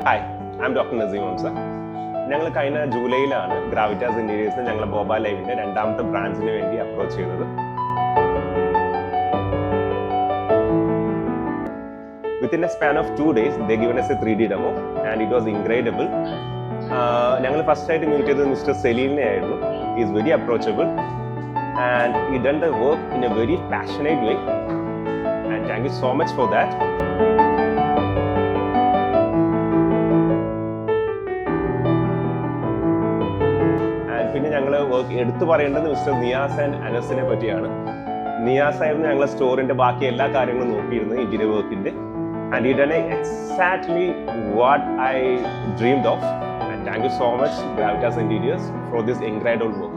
Hi, I am doctor Naseem Hamza. ഞങ്ങൾ കഴിഞ്ഞ ജൂലൈയിലാണ് ഗ്രാവിറ്റാസ് ഇന്റീരിയേഴ്സിന് ഞങ്ങൾ ബോബ ലൈവിന്റെ രണ്ടാമത്തെ ബ്രാഞ്ചിന് വേണ്ടി അപ്രോച്ച് ചെയ്തത്. Within a span of 2 days, they given us a 3D demo and it was incredible. ഞങ്ങൾ ഫസ്റ്റ് ആയിട്ട് മീറ്റ് ചെയ്തത് മിസ്റ്റർ സലീലിനെ ആയിരുന്നു. He is very approachable and he done the work in a very passionate way and thank you so much for that. പിന്നെ ഞങ്ങൾ work എടുത്തു പറയേണ്ടത് mister Niyas and അനസിനെ പറ്റിയാണ്. നിയാസ് ആയിരുന്നു ഞങ്ങളെ സ്റ്റോറിന്റെ ബാക്കി എല്ലാ കാര്യങ്ങളും നോക്കിയിരുന്നത് ഇന്റീരിയർ വർക്കിന്റെ. And he done exactly what I dreamed of. And thank you so much, Gravitas Interiors, for this incredible work.